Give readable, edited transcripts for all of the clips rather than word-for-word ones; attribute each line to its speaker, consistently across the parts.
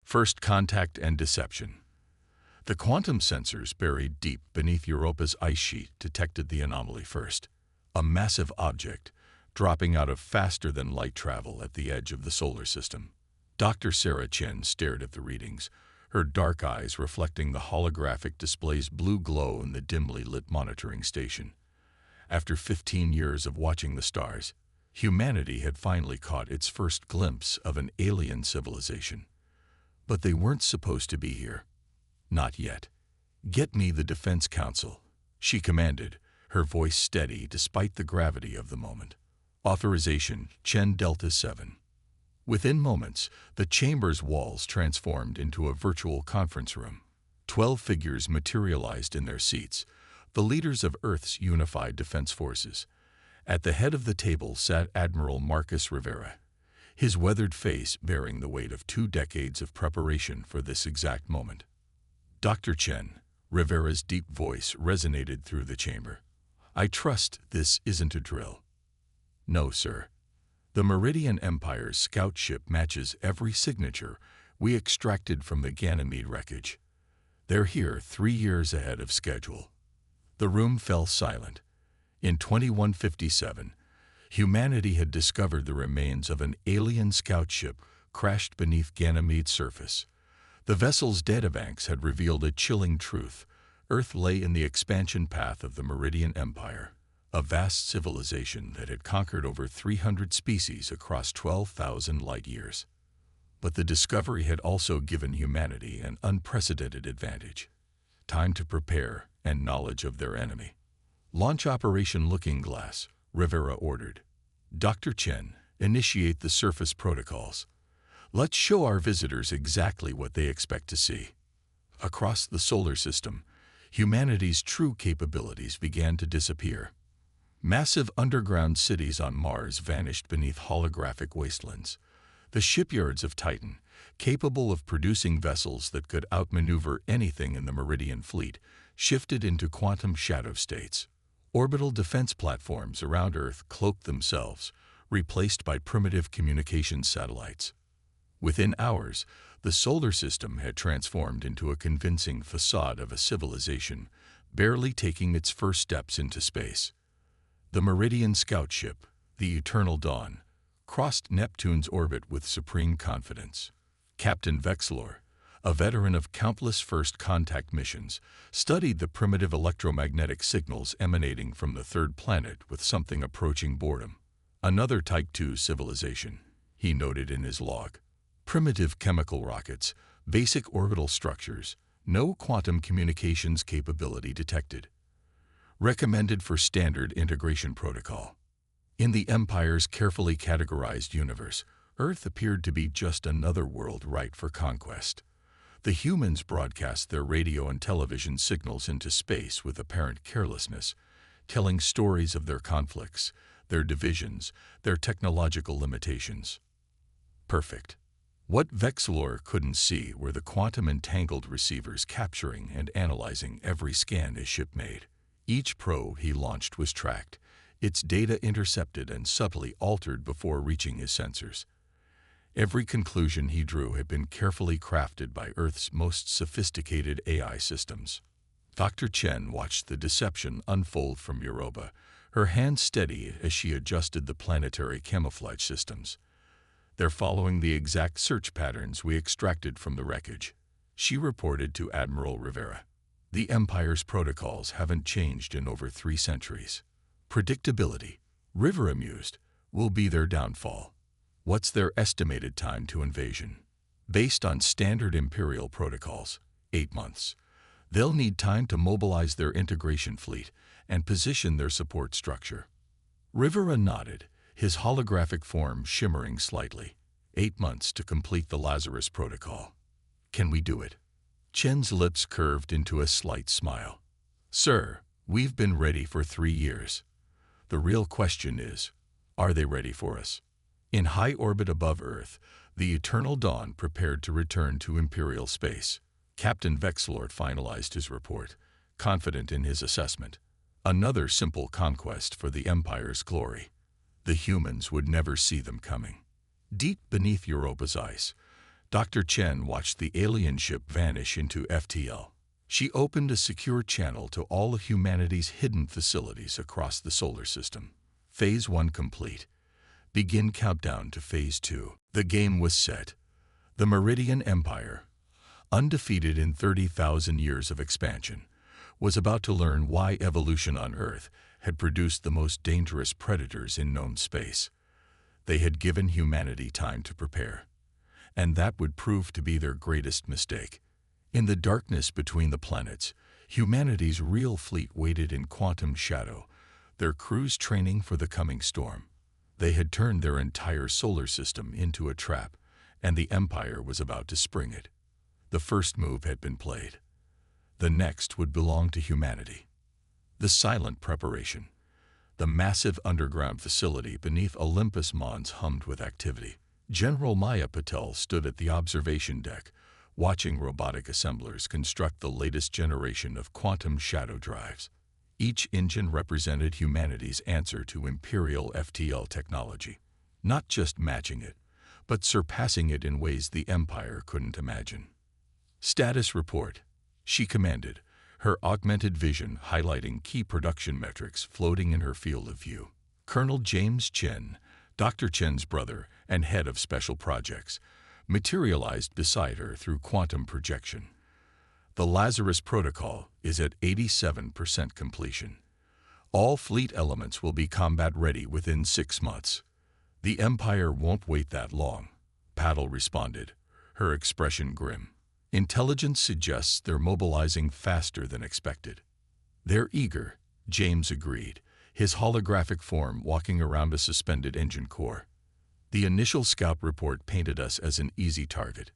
Speaker 1: First contact and deception. The quantum sensors buried deep beneath Europa's ice sheet detected the anomaly first. A massive object, dropping out of faster-than-light travel at the edge of the solar system. Dr. Sarah Chen stared at the readings, her dark eyes reflecting the holographic display's blue glow in the dimly lit monitoring station. After 15 years of watching the stars, humanity had finally caught its first glimpse of an alien civilization. But they weren't supposed to be here. Not yet. "Get me the Defense Council," she commanded, her voice steady despite the gravity of the moment. Authorization, Chen Delta 7. Within moments, the chamber's walls transformed into a virtual conference room. 12 figures materialized in their seats, the leaders of Earth's unified defense forces. At the head of the table sat Admiral Marcus Rivera, his weathered face bearing the weight of 2 decades of preparation for this exact moment. "Dr. Chen," Rivera's deep voice resonated through the chamber. "I trust this isn't a drill." "No, sir. The Meridian Empire's scout ship matches every signature we extracted from the Ganymede wreckage. They're here 3 years ahead of schedule." The room fell silent. In 2157, humanity had discovered the remains of an alien scout ship crashed beneath Ganymede's surface. The vessel's databanks had revealed a chilling truth. Earth lay in the expansion path of the Meridian Empire, a vast civilization that had conquered over 300 species across 12,000 light-years. But the discovery had also given humanity an unprecedented advantage: time to prepare and knowledge of their enemy. "Launch Operation Looking Glass," Rivera ordered. "Dr. Chen, initiate the surface protocols. Let's show our visitors exactly what they expect to see." Across the solar system, humanity's true capabilities began to disappear. Massive underground cities on Mars vanished beneath holographic wastelands. The shipyards of Titan, capable of producing vessels that could outmaneuver anything in the Meridian fleet, shifted into quantum shadow states. Orbital defense platforms around Earth cloaked themselves, replaced by primitive communications satellites. Within hours, the solar system had transformed into a convincing facade of a civilization, barely taking its first steps into space. The Meridian scout ship, the Eternal Dawn, crossed Neptune's orbit with supreme confidence. Captain Vexlor, a veteran of countless first contact missions, studied the primitive electromagnetic signals emanating from the third planet with something approaching boredom. "Another Type II civilization," he noted in his log. "Primitive chemical rockets, basic orbital structures, no quantum communications capability detected. Recommended for standard integration protocol." In the Empire's carefully categorized universe, Earth appeared to be just another world ripe for conquest. The humans broadcast their radio and television signals into space with apparent carelessness, telling stories of their conflicts, their divisions, their technological limitations. Perfect. What Vexlor couldn't see were the quantum-entangled receivers capturing and analyzing every scan his ship made. Each probe he launched was tracked, its data intercepted and subtly altered before reaching his sensors. Every conclusion he drew had been carefully crafted by Earth's most sophisticated AI systems. Dr. Chen watched the deception unfold from Europa, her hands steady as she adjusted the planetary camouflage systems. "They're following the exact search patterns we extracted from the wreckage," she reported to Admiral Rivera. "The Empire's protocols haven't changed in over 3 centuries. Predictability," Rivera mused, "will be their downfall." "What's their estimated time to invasion?" "Based on standard Imperial protocols, 8 months. They'll need time to mobilize their integration fleet and position their support structure." Rivera nodded, his holographic form shimmering slightly. 8 months to complete the Lazarus Protocol. "Can we do it?" Chen's lips curved into a slight smile. "Sir, we've been ready for 3 years. The real question is, are they ready for us?" In high orbit above Earth, the Eternal Dawn prepared to return to Imperial space. Captain Vexlord finalized his report, confident in his assessment. Another simple conquest for the Empire's glory. The humans would never see them coming. Deep beneath Europa's ice, Dr. Chen watched the alien ship vanish into FTL. She opened a secure channel to all of humanity's hidden facilities across the solar system. Phase 1 complete. Begin countdown to Phase 2. The game was set. The Meridian Empire, undefeated in 30,000 years of expansion, was about to learn why evolution on Earth had produced the most dangerous predators in known space. They had given humanity time to prepare, and that would prove to be their greatest mistake. In the darkness between the planets, humanity's real fleet waited in quantum shadow, their crews training for the coming storm. They had turned their entire solar system into a trap, and the Empire was about to spring it. The first move had been played. The next would belong to humanity. The silent preparation. The massive underground facility beneath Olympus Mons hummed with activity. General Maya Patel stood at the observation deck, watching robotic assemblers construct the latest generation of quantum shadow drives. Each engine represented humanity's answer to Imperial FTL technology, not just matching it, but surpassing it in ways the Empire couldn't imagine. Status report, she commanded, her augmented vision highlighting key production metrics floating in her field of view. Colonel James Chen, Dr. Chen's brother and head of special projects, materialized beside her through quantum projection. The Lazarus Protocol is at 87% completion. All fleet elements will be combat-ready within 6 months. The Empire won't wait that long, Patel responded, her expression grim. Intelligence suggests they're mobilizing faster than expected. They're eager, James agreed, his holographic form walking around a suspended engine core. The initial scout report painted us as an easy target.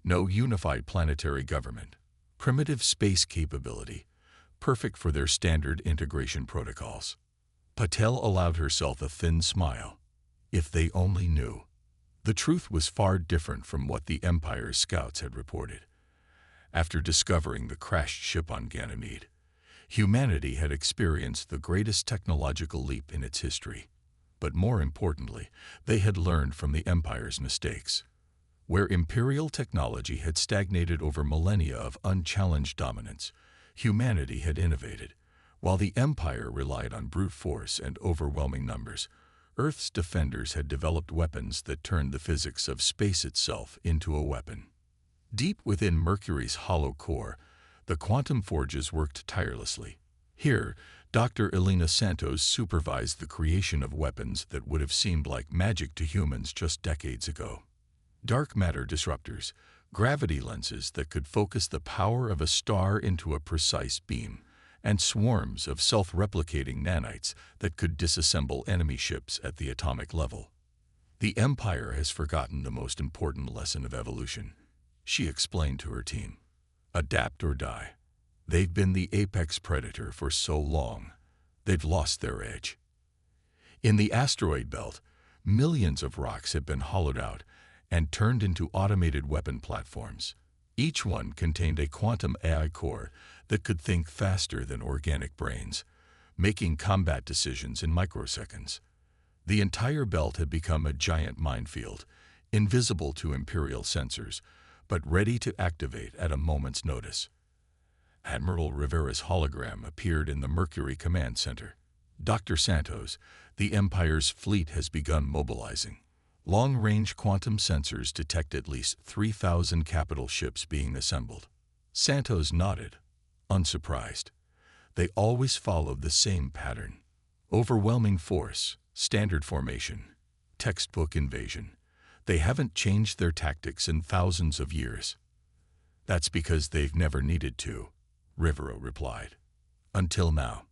Speaker 1: No unified planetary government. Primitive space capability, perfect for their standard integration protocols. Patel allowed herself a thin smile. If they only knew. The truth was far different from what the Empire's scouts had reported. After discovering the crashed ship on Ganymede, humanity had experienced the greatest technological leap in its history. But more importantly, they had learned from the Empire's mistakes. Where Imperial technology had stagnated over millennia of unchallenged dominance, humanity had innovated. While the Empire relied on brute force and overwhelming numbers, Earth's defenders had developed weapons that turned the physics of space itself into a weapon. Deep within Mercury's hollow core, the quantum forges worked tirelessly. Here, Dr. Elena Santos supervised the creation of weapons that would have seemed like magic to humans just decades ago. Dark matter disruptors, gravity lenses that could focus the power of a star into a precise beam, and swarms of self-replicating nanites that could disassemble enemy ships at the atomic level. The Empire has forgotten the most important lesson of evolution, she explained to her team. Adapt or die. They've been the apex predator for so long, they've lost their edge. In the asteroid belt, millions of rocks have been hollowed out and turned into automated weapon platforms. Each one contained a quantum AI core that could think faster than organic brains, making combat decisions in microseconds. The entire belt had become a giant minefield, invisible to Imperial sensors, but ready to activate at a moment's notice. Admiral Rivera's hologram appeared in the Mercury Command Center. Dr. Santos, the Empire's fleet has begun mobilizing. Long-range quantum sensors detect at least 3,000 capital ships being assembled. Santos nodded, unsurprised. They always followed the same pattern. Overwhelming force, standard formation, textbook invasion. They haven't changed their tactics in thousands of years. That's because they've never needed to, Rivera replied. Until now.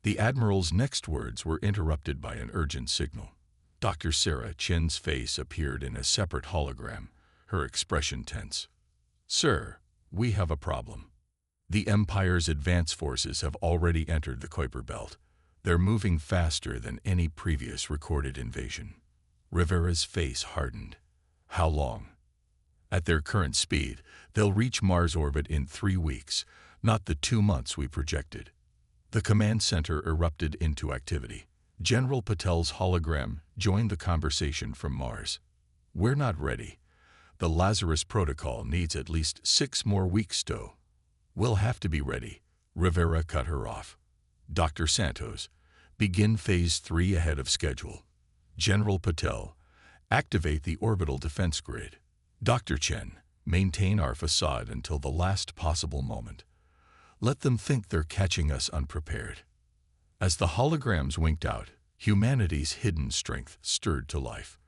Speaker 1: The Admiral's next words were interrupted by an urgent signal. Dr. Sarah Chen's face appeared in a separate hologram, her expression tense. Sir, we have a problem. The Empire's advance forces have already entered the Kuiper Belt. They're moving faster than any previous recorded invasion. Rivera's face hardened. How long? At their current speed, they'll reach Mars orbit in 3 weeks, not the 2 months we projected. The command center erupted into activity. General Patel's hologram joined the conversation from Mars. We're not ready, The Lazarus Protocol needs at least 6 more weeks, Stowe. We'll have to be ready. Rivera cut her off. Dr. Santos, begin Phase 3 ahead of schedule. General Patel, activate the orbital defense grid. Dr. Chen, maintain our facade until the last possible moment. Let them think they're catching us unprepared. As the holograms winked out, humanity's hidden strength stirred to life.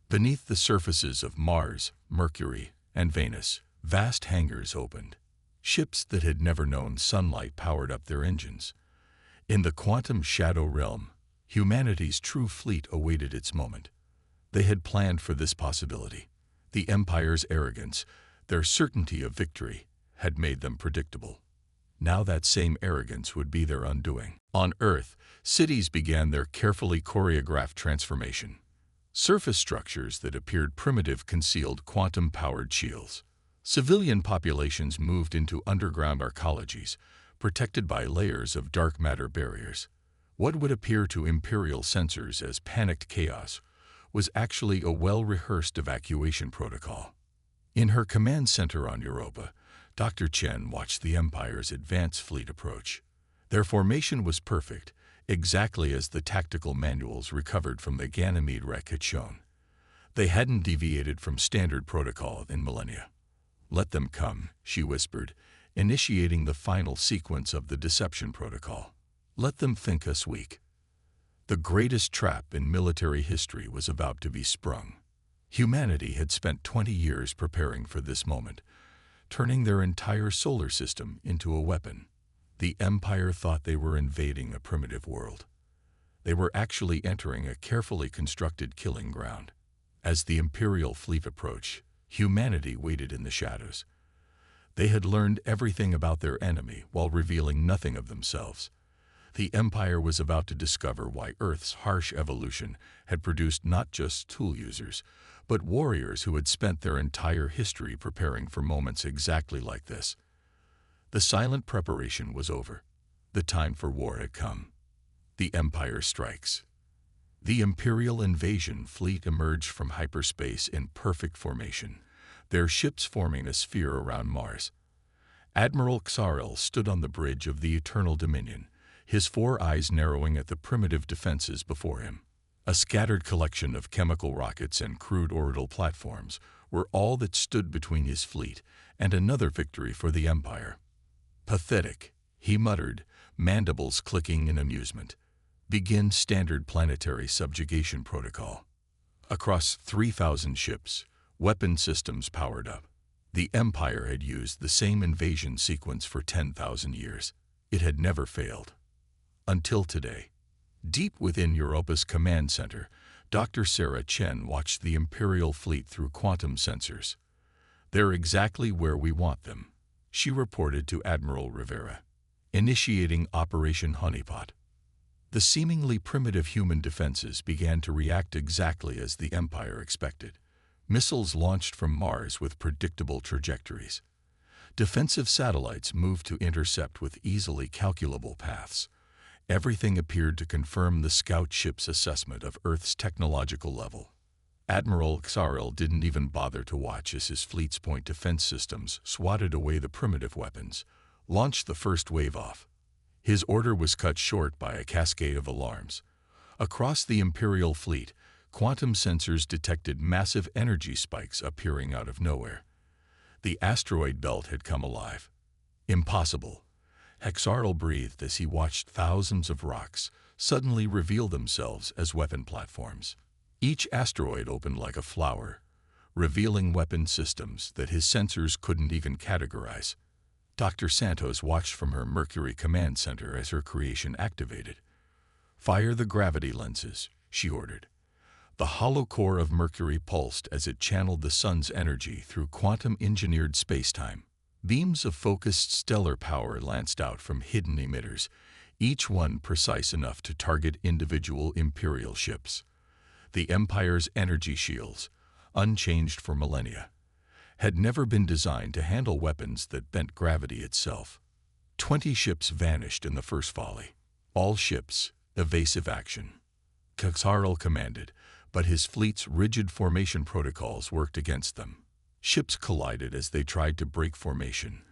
Speaker 1: Beneath the surfaces of Mars, Mercury, and Venus, vast hangars opened. Ships that had never known sunlight powered up their engines. In the quantum shadow realm, humanity's true fleet awaited its moment. They had planned for this possibility. The Empire's arrogance, their certainty of victory, had made them predictable. Now that same arrogance would be their undoing. On Earth, cities began their carefully choreographed transformation. Surface structures that appeared primitive concealed quantum-powered shields. Civilian populations moved into underground arcologies, protected by layers of dark matter barriers. What would appear to Imperial sensors as panicked chaos was actually a well-rehearsed evacuation protocol. In her command center on Europa, Dr. Chen watched the Empire's advance fleet approach. Their formation was perfect, exactly as the tactical manuals recovered from the Ganymede wreck had shown. They hadn't deviated from standard protocol in millennia. "Let them come," she whispered, initiating the final sequence of the deception protocol. "Let them think us weak." The greatest trap in military history was about to be sprung. Humanity had spent 20 years preparing for this moment, turning their entire solar system into a weapon. The Empire thought they were invading a primitive world. They were actually entering a carefully constructed killing ground. As the Imperial fleet approached, humanity waited in the shadows. They had learned everything about their enemy while revealing nothing of themselves. The Empire was about to discover why Earth's harsh evolution had produced not just tool users, but warriors who had spent their entire history preparing for moments exactly like this. The silent preparation was over. The time for war had come. The Empire strikes. The Imperial invasion fleet emerged from hyperspace in perfect formation, their ships forming a sphere around Mars. Admiral Xarel stood on the bridge of the Eternal Dominion, his 4 eyes narrowing at the primitive defenses before him. A scattered collection of chemical rockets and crude orbital platforms were all that stood between his fleet and another victory for the Empire. "Pathetic," he muttered, mandibles clicking in amusement. "Begin standard planetary subjugation protocol." Across 3,000 ships, weapon systems powered up. The Empire had used the same invasion sequence for 10,000 years. It had never failed. Until today. Deep within Europa's command center, Dr. Sarah Chen watched the Imperial fleet through quantum sensors. "They're exactly where we want them," she reported to Admiral Rivera, initiating Operation Honeypot. The seemingly primitive human defenses began to react exactly as the Empire expected. Missiles launched from Mars with predictable trajectories. Defensive satellites moved to intercept with easily calculable paths. Everything appeared to confirm the scout ship's assessment of Earth's technological level. Admiral Xarel didn't even bother to watch as his fleet's point defense systems swatted away the primitive weapons, launched the first wave off. His order was cut short by a cascade of alarms. Across the Imperial fleet, quantum sensors detected massive energy spikes appearing out of nowhere. The asteroid belt had come alive. Impossible. Xarel breathed as he watched thousands of rocks suddenly reveal themselves as weapon platforms. Each asteroid opened like a flower, revealing weapon systems that his sensors couldn't even categorize. Dr. Santos watched from her Mercury command center as her creation activated. "Fire the gravity lenses," she ordered. The hollow core of Mercury pulsed as it channeled the sun's energy through quantum-engineered spacetime. Beams of focused stellar power lanced out from hidden emitters, each one precise enough to target individual Imperial ships. The Empire's energy shields, unchanged for millennia, had never been designed to handle weapons that bent gravity itself. 20 ships vanished in the first volley. All ships, evasive action. Xarel commanded, but his fleet's rigid formation protocols worked against them. Ships collided as they tried to break formation,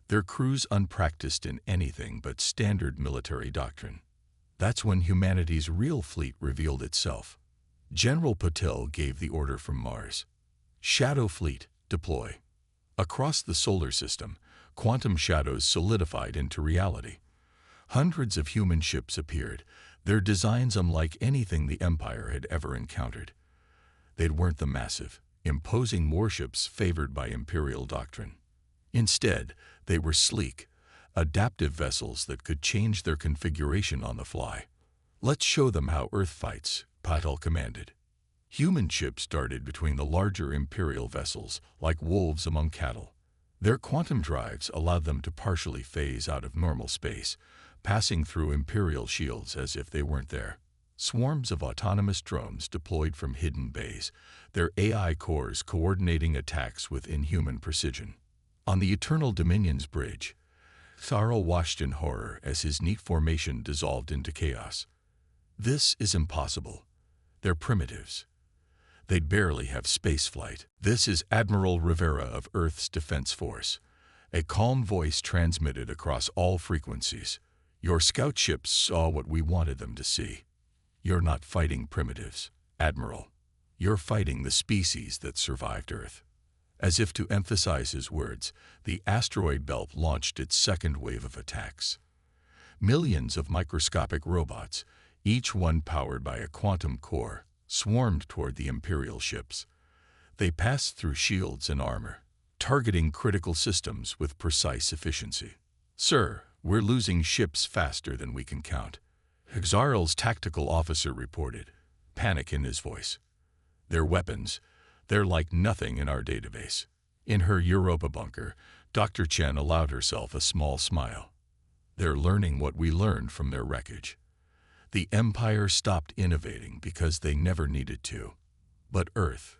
Speaker 1: their crews unpracticed in anything but standard military doctrine. That's when humanity's real fleet revealed itself. General Patel gave the order from Mars. Shadow Fleet, deploy. Across the solar system, quantum shadows solidified into reality. Hundreds of human ships appeared, their designs unlike anything the Empire had ever encountered. They weren't the massive, imposing warships favored by Imperial doctrine. Instead, they were sleek, adaptive vessels that could change their configuration on the fly. "Let's show them how Earth fights," Patel commanded. Human ships darted between the larger Imperial vessels like wolves among cattle. Their quantum drives allowed them to partially phase out of normal space, passing through Imperial shields as if they weren't there. Swarms of autonomous drones deployed from hidden bays, their AI cores coordinating attacks with inhuman precision. On the Eternal Dominion's bridge, Tharo watched in horror as his neat formation dissolved into chaos. "This is impossible. They're primitives. They'd barely have spaceflight." "This is Admiral Rivera of Earth's Defense Force." A calm voice transmitted across all frequencies. "Your scout ships saw what we wanted them to see. You're not fighting primitives, Admiral. You're fighting the species that survived Earth." As if to emphasize his words, the asteroid belt launched its second wave of attacks. Millions of microscopic robots, each one powered by a quantum core, swarmed toward the Imperial ships. They passed through shields and armor, targeting critical systems with precise efficiency. "Sir, we're losing ships faster than we can count," Exarel's tactical officer reported, panic in his voice. "Their weapons, they're like nothing in our database." In her Europa bunker, Dr. Chen allowed herself a small smile. "They're learning what we learned from their wreckage. The Empire stopped innovating because they never needed to. But Earth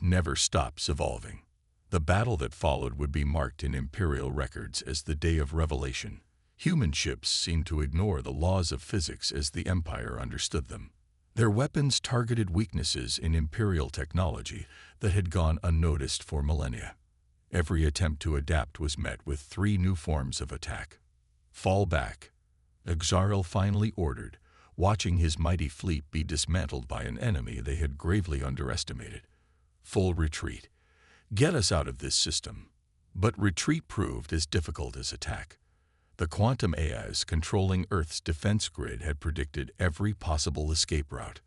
Speaker 1: never stops evolving." The battle that followed would be marked in Imperial records as the Day of Revelation. Human ships seemed to ignore the laws of physics as the Empire understood them. Their weapons targeted weaknesses in Imperial technology that had gone unnoticed for millennia. Every attempt to adapt was met with 3 new forms of attack. "Fall back," Exarel finally ordered, watching his mighty fleet be dismantled by an enemy they had gravely underestimated. "Full retreat. Get us out of this system." But retreat proved as difficult as attack. The quantum AIs controlling Earth's defense grid had predicted every possible escape route.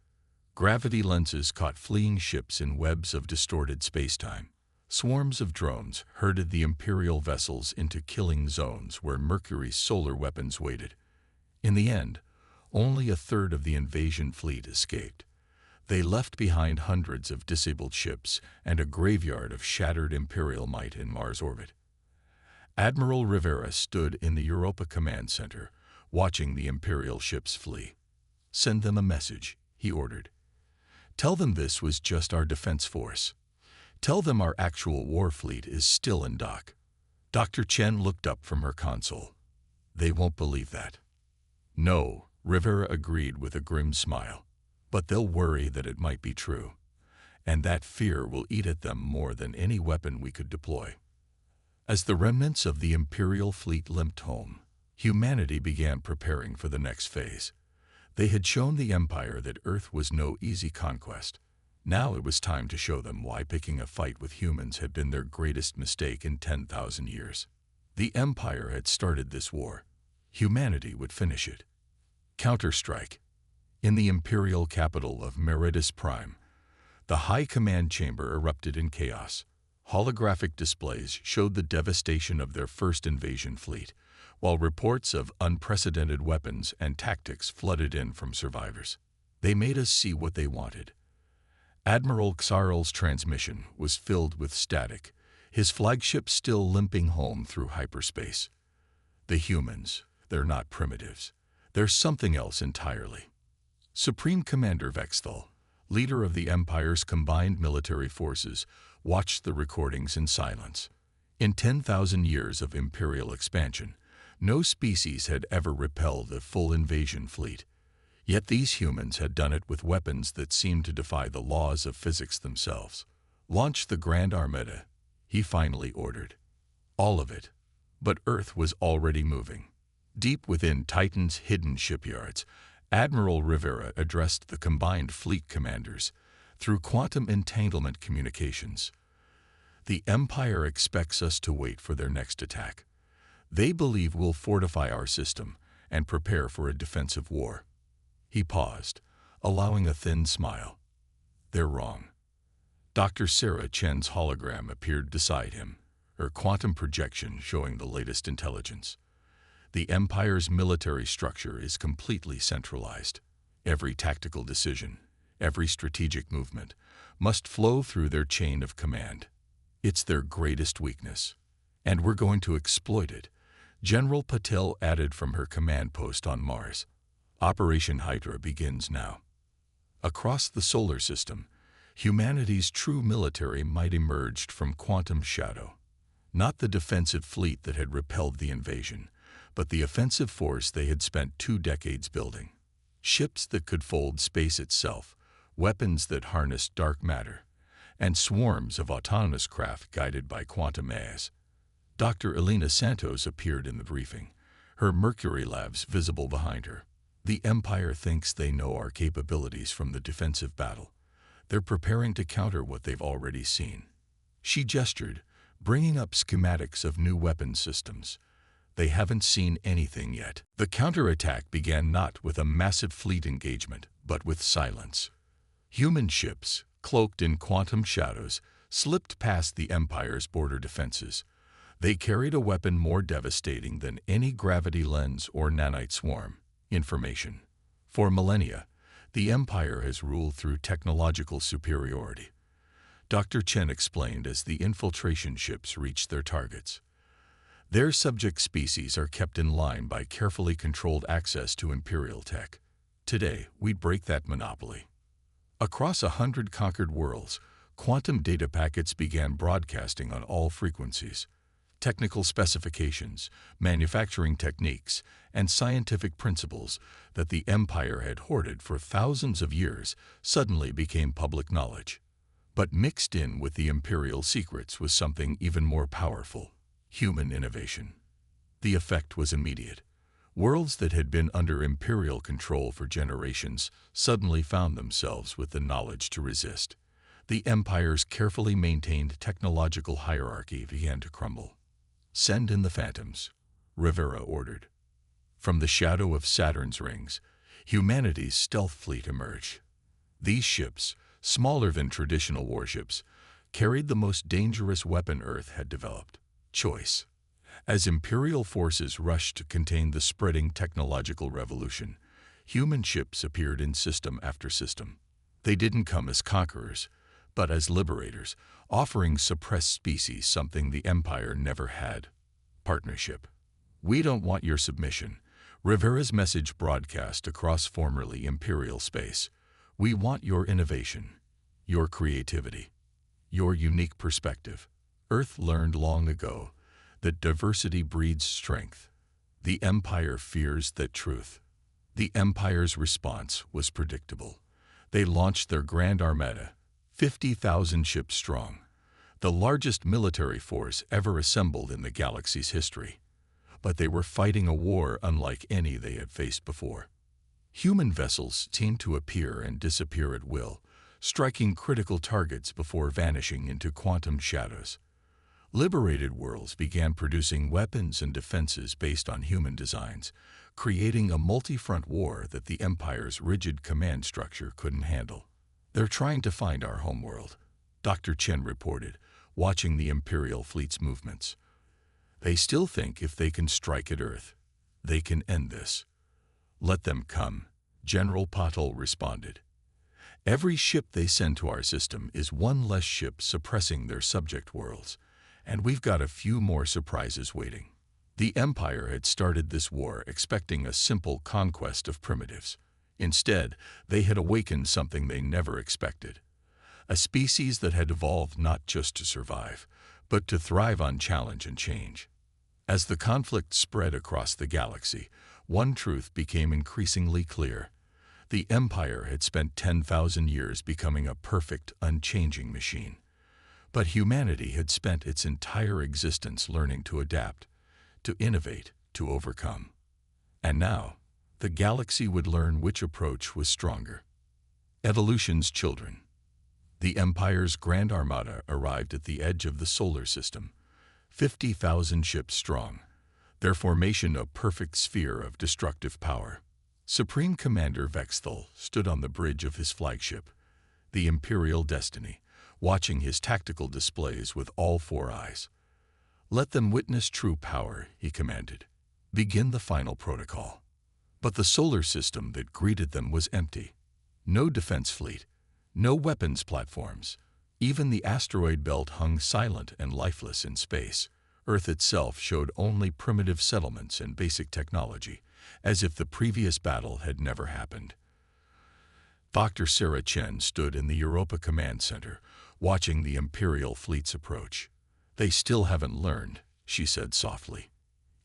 Speaker 1: Gravity lenses caught fleeing ships in webs of distorted spacetime. Swarms of drones herded the Imperial vessels into killing zones where Mercury's solar weapons waited. In the end, only a third of the invasion fleet escaped. They left behind hundreds of disabled ships and a graveyard of shattered Imperial might in Mars orbit. Admiral Rivera stood in the Europa Command Center, watching the Imperial ships flee. "Send them a message," he ordered. "Tell them this was just our defense force. Tell them our actual war fleet is still in dock." Dr. Chen looked up from her console. "They won't believe that." "No," Rivera agreed with a grim smile. "But they'll worry that it might be true. And that fear will eat at them more than any weapon we could deploy." As the remnants of the Imperial fleet limped home, humanity began preparing for the next phase. They had shown the Empire that Earth was no easy conquest. Now it was time to show them why picking a fight with humans had been their greatest mistake in 10,000 years. The Empire had started this war. Humanity would finish it. Counterstrike. In the Imperial capital of Meritus Prime, the High Command Chamber erupted in chaos. Holographic displays showed the devastation of their first invasion fleet, while reports of unprecedented weapons and tactics flooded in from survivors. "They made us see what they wanted." Admiral Xarel's transmission was filled with static, his flagship still limping home through hyperspace. "The humans, they're not primitives. They're something else entirely." Supreme Commander Vexthal, leader of the Empire's combined military forces, watched the recordings in silence. In 10,000 years of Imperial expansion, no species had ever repelled a full invasion fleet. Yet these humans had done it with weapons that seemed to defy the laws of physics themselves. "Launch the Grand Armada," he finally ordered. All of it. But Earth was already moving. Deep within Titan's hidden shipyards, Admiral Rivera addressed the combined fleet commanders through quantum entanglement communications. The Empire expects us to wait for their next attack. They believe we'll fortify our system and prepare for a defensive war. He paused, allowing a thin smile. They're wrong. Dr. Sarah Chen's hologram appeared beside him, her quantum projection showing the latest intelligence. The Empire's military structure is completely centralized. Every tactical decision, every strategic movement, must flow through their chain of command. It's their greatest weakness, and we're going to exploit it, General Patel added from her command post on Mars. Operation Hydra begins now. Across the solar system, humanity's true military might emerge from quantum shadow. Not the defensive fleet that had repelled the invasion, but the offensive force they had spent 2 decades building. Ships that could fold space itself, weapons that harnessed dark matter, and swarms of autonomous craft guided by quantum AIs. Dr. Elena Santos appeared in the briefing, her Mercury labs visible behind her. The Empire thinks they know our capabilities from the defensive battle. They're preparing to counter what they've already seen. She gestured, bringing up schematics of new weapon systems. They haven't seen anything yet. The counterattack began not with a massive fleet engagement, but with silence. Human ships, cloaked in quantum shadows, slipped past the Empire's border defenses. They carried a weapon more devastating than any gravity lens or nanite swarm: information. For millennia, the Empire has ruled through technological superiority. Dr. Chen explained as the infiltration ships reached their targets. Their subject species are kept in line by carefully controlled access to Imperial tech. Today, we'd break that monopoly. Across 100 conquered worlds, quantum data packets began broadcasting on all frequencies. Technical specifications, manufacturing techniques, and scientific principles that the Empire had hoarded for thousands of years suddenly became public knowledge. But mixed in with the Imperial secrets was something even more powerful: human innovation. The effect was immediate. Worlds that had been under Imperial control for generations suddenly found themselves with the knowledge to resist. The Empire's carefully maintained technological hierarchy began to crumble. "Send in the Phantoms," Rivera ordered. From the shadow of Saturn's rings, humanity's stealth fleet emerged. These ships, smaller than traditional warships, carried the most dangerous weapon Earth had developed: choice. As Imperial forces rushed to contain the spreading technological revolution, human ships appeared in system after system. They didn't come as conquerors, but as liberators, offering suppressed species something the Empire never had: partnership. "We don't want your submission," Rivera's message broadcast across formerly Imperial space. "We want your innovation, your creativity, your unique perspective." Earth learned long ago that diversity breeds strength. The Empire fears that truth. The Empire's response was predictable. They launched their Grand Armada, 50,000 ships strong, the largest military force ever assembled in the galaxy's history. But they were fighting a war unlike any they had faced before. Human vessels seemed to appear and disappear at will, striking critical targets before vanishing into quantum shadows. Liberated worlds began producing weapons and defenses based on human designs, creating a multi-front war that the Empire's rigid command structure couldn't handle. "They're trying to find our homeworld," Dr. Chen reported, watching the Imperial fleet's movements. "They still think if they can strike at Earth, they can end this." "Let them come," General Patel responded. "Every ship they send to our system is one less ship suppressing their subject worlds, and we've got a few more surprises waiting." The Empire had started this war expecting a simple conquest of primitives. Instead, they had awakened something they never expected: a species that had evolved not just to survive, but to thrive on challenge and change. As the conflict spread across the galaxy, one truth became increasingly clear: the Empire had spent 10,000 years becoming a perfect, unchanging machine. But humanity had spent its entire existence learning to adapt, to innovate, to overcome. And now, the galaxy would learn which approach was stronger. Evolution's children. The Empire's Grand Armada arrived at the edge of the solar system, 50,000 ships strong, their formation a perfect sphere of destructive power. Supreme Commander Vexthal stood on the bridge of his flagship, the Imperial Destiny, watching his tactical displays with all four eyes. "Let them witness true power," he commanded. "Begin the final protocol." But the solar system that greeted them was empty. No defense fleet, no weapons platforms. Even the asteroid belt hung silent and lifeless in space. Earth itself showed only primitive settlements and basic technology, as if the previous battle had never happened. Dr. Sarah Chen stood in the Europa Command Center, watching the Imperial fleets approach. "They still haven't learned," she said softly.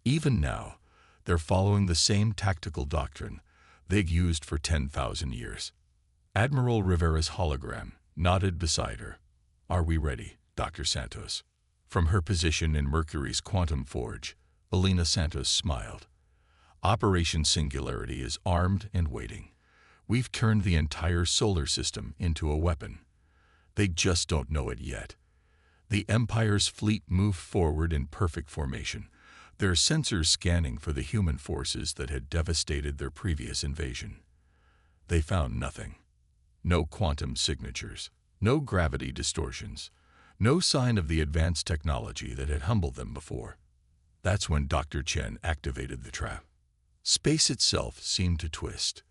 Speaker 1: "Even now, they're following the same tactical doctrine they've used for 10,000 years. Admiral Rivera's hologram nodded beside her. "Are we ready, Dr. Santos?" From her position in Mercury's quantum forge, Elena Santos smiled. "Operation Singularity is armed and waiting. We've turned the entire solar system into a weapon. They just don't know it yet." The Empire's fleet moved forward in perfect formation, their sensors scanning for the human forces that had devastated their previous invasion. They found nothing. No quantum signatures, no gravity distortions, no sign of the advanced technology that had humbled them before. That's when Dr. Chen activated the trap. Space itself seemed to twist.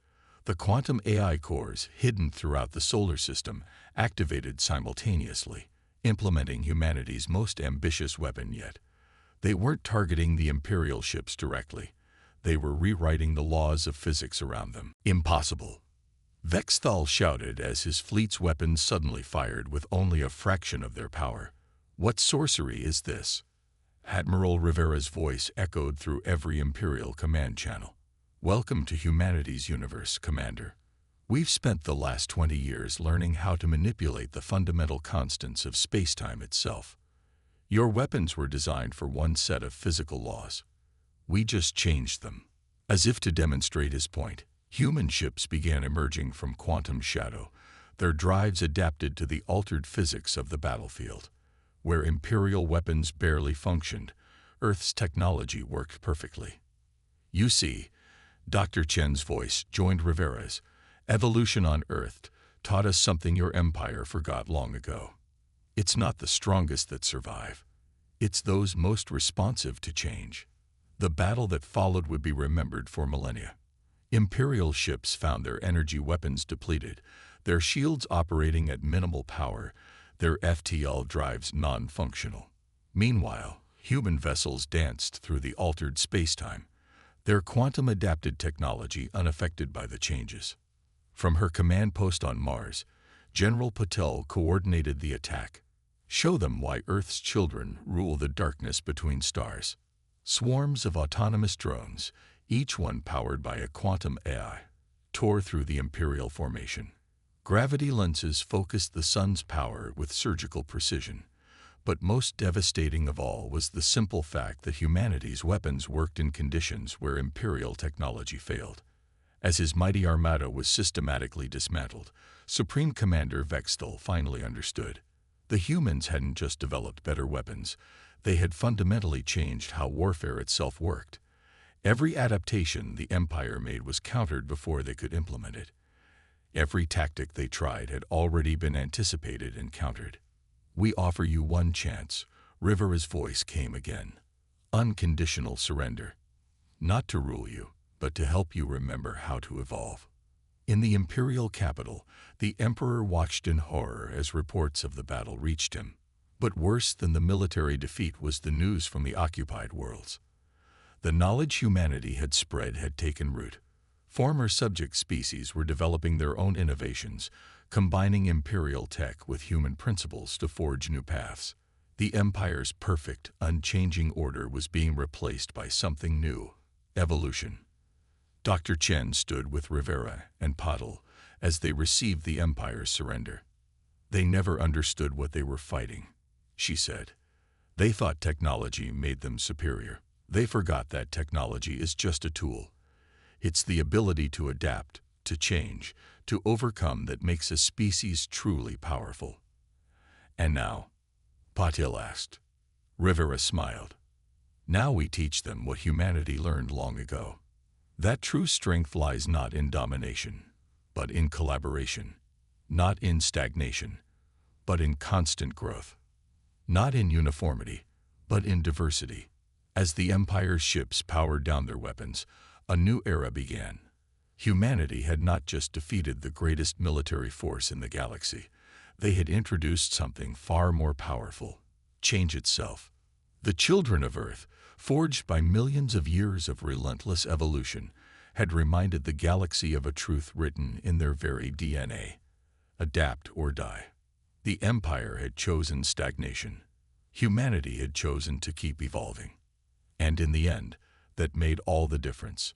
Speaker 1: The quantum AI cores hidden throughout the solar system activated simultaneously, implementing humanity's most ambitious weapon yet. They weren't targeting the Imperial ships directly. They were rewriting the laws of physics around them. "Impossible!" Vexthal shouted as his fleet's weapons suddenly fired with only a fraction of their power. "What sorcery is this?" Admiral Rivera's voice echoed through every Imperial command channel. "Welcome to humanity's universe, Commander. We've spent the last 20 years learning how to manipulate the fundamental constants of space-time itself. Your weapons were designed for one set of physical laws. We just changed them." As if to demonstrate his point, human ships began emerging from quantum shadow, their drives adapted to the altered physics of the battlefield. Where Imperial weapons barely functioned, Earth's technology worked perfectly. "You see," Dr. Chen's voice joined Rivera's, "evolution on Earth taught us something your empire forgot long ago. It's not the strongest that survive. It's those most responsive to change." The battle that followed would be remembered for millennia. Imperial ships found their energy weapons depleted, their shields operating at minimal power, their FTL drives non-functional. Meanwhile, human vessels danced through the altered space-time, their quantum-adapted technology unaffected by the changes. From her command post on Mars, General Patel coordinated the attack. "Show them why Earth's children rule the darkness between stars." Swarms of autonomous drones, each one powered by a quantum AI, tore through the Imperial formation. Gravity lenses focused the sun's power with surgical precision. But most devastating of all was the simple fact that humanity's weapons worked in conditions where Imperial technology failed. As his mighty armada was systematically dismantled, Supreme Commander Vexthal finally understood. The humans hadn't just developed better weapons, they had fundamentally changed how warfare itself worked. Every adaptation the Empire made was countered before they could implement it. Every tactic they tried had already been anticipated and countered. "We offer you one chance," Rivera's voice came again. "Unconditional surrender. Not to rule you, but to help you remember how to evolve." In the Imperial capital, the Emperor watched in horror as reports of the battle reached him. But worse than the military defeat was the news from the occupied worlds. The knowledge humanity had spread had taken root. Former subject species were developing their own innovations, combining Imperial tech with human principles to forge new paths. The Empire's perfect, unchanging order was being replaced by something new: evolution. Dr. Chen stood with Rivera and Patel as they received the Empire's surrender. They never understood what they were fighting. she said. They thought technology made them superior. They forgot that technology is just a tool. It's the ability to adapt, to change, to overcome that makes a species truly powerful. And now, Patil asked. Rivera smiled. Now we teach them what humanity learned long ago. That true strength lies not in domination, but in collaboration. Not in stagnation, but in constant growth. Not in uniformity, but in diversity. As the Empire's ships powered down their weapons, a new era began. Humanity had not just defeated the greatest military force in the galaxy. They had introduced something far more powerful: change itself. The children of Earth, forged by millions of years of relentless evolution, had reminded the galaxy of a truth written in their very DNA. Adapt or die. The Empire had chosen stagnation. Humanity had chosen to keep evolving. And in the end, that made all the difference.